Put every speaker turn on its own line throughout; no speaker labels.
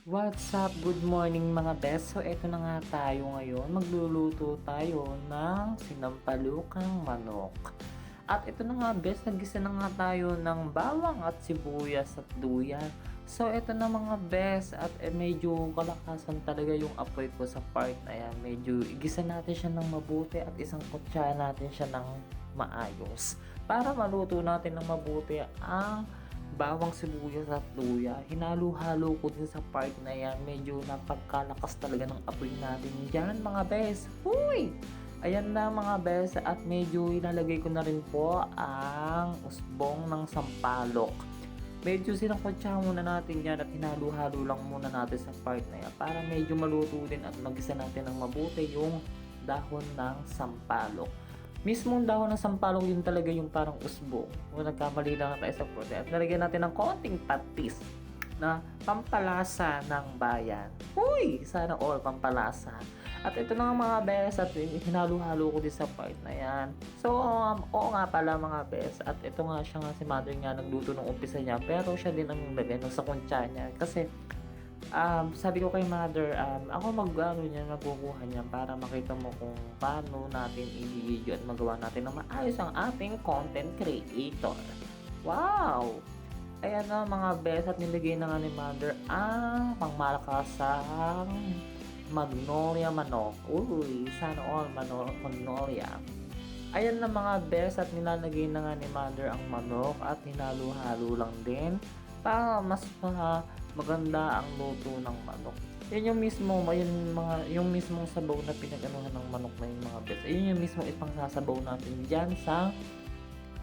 What's up? Good morning mga best. So eto na nga tayo ngayon. Magluluto tayo ng sinampalukang manok. At ito na nga best, naggisa na nga tayo ng bawang at sibuyas at luya. So eto na mga best at medyo kalakasan talaga yung apoy ko sa part na yan. Medyo igisa natin siya ng mabuti at isang kutsara natin siya ng maayos. Para maluto natin ng mabuti ang bawang sibuyas at luya. Hinalo-halo ko din sa part na yan. Medyo napagkalakas talaga ng apoy natin dyan mga bes. Huy! Ayan na mga bes at medyo ilalagay ko na rin po ang usbong ng sampalok. Medyo sinakotsa muna natin yan at hinalo-halo lang muna natin sa part na yan para medyo maluto din at magisa natin ng mabuti yung dahon ng sampalok. Mismong dahon ng sampalok yun talaga yung parang usbo. Kung nagkamali lang tayo sa prote. At nalagyan natin ng konting patis na pampalasa ng bayan. Uy! Sana all pampalasa. At ito na nga mga bes at hinalo-halo ko din sa part na yan. So, oo nga pala mga bes. At ito nga siya nga si mother nga nagluto nung umpisa niya. Pero siya din ang lagay sa kuntsa niya. Kasi sabi ko kay mother, ako magkukuha niyan para makita mo kung paano natin i-video at magawa natin ng maayos ang ating content creator. Wow! Ayan na mga best at nilagay na nga ni mother ang pangmalakasang magnolia manok. Uy, sana all magnolia. Ayan na mga best at nilalagay na nga ni mother ang manok at hinalo-halo lang din para mas maganda ang luto ng manok. Yun yung mismo, yung mismong sabaw na pinag-anuhan ng manok na yung mga best. Ayun yung mismo ipang sasabaw natin dyan sa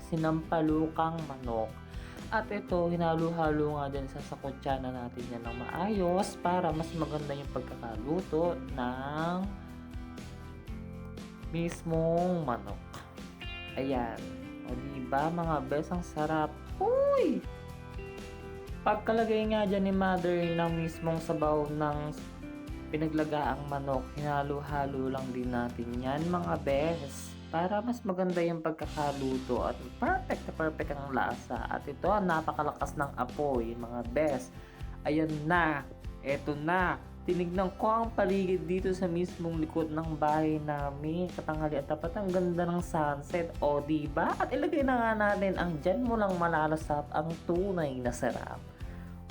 sinampalukang manok. At ito, hinalo-halo nga din sa kutsara natin yan ng maayos para mas maganda yung pagkakaluto ng mismong manok. Ayan. O diba mga best, ang sarap. Uy! Pagkalagay nga dyan ni mother ng mismong sabaw ng pinaglagaang manok, hinalo-halo lang din natin yan mga bes. Para mas maganda yung pagkakaluto at perfect ang lasa. At ito, napakalakas ng apoy mga bes. Ayan na, eto na. Tinignan ko ang paligid dito sa mismong likod ng bahay namin. Katanghali at tapat ang ganda ng sunset. O diba? At ilagay na nga natin ang dyan mo lang malalasap ang tunay na sarap.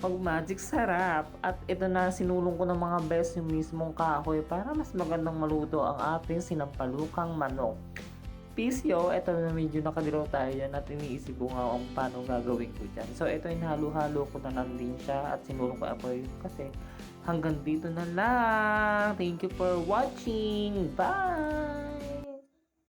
Pag magic sarap. At ito na sinulong ko ng mga best yung mismong kahoy para mas magandang maluto ang ating sinampalukang manok. Pisyo, ito na medyo nakadilaw tayo yan at iniisip ko nga kung paano gagawin ko dyan. So ito hinalo-halo ko na lang din siya at sinulong ko apoy kasi hanggang dito na lang. Thank you for watching. Bye!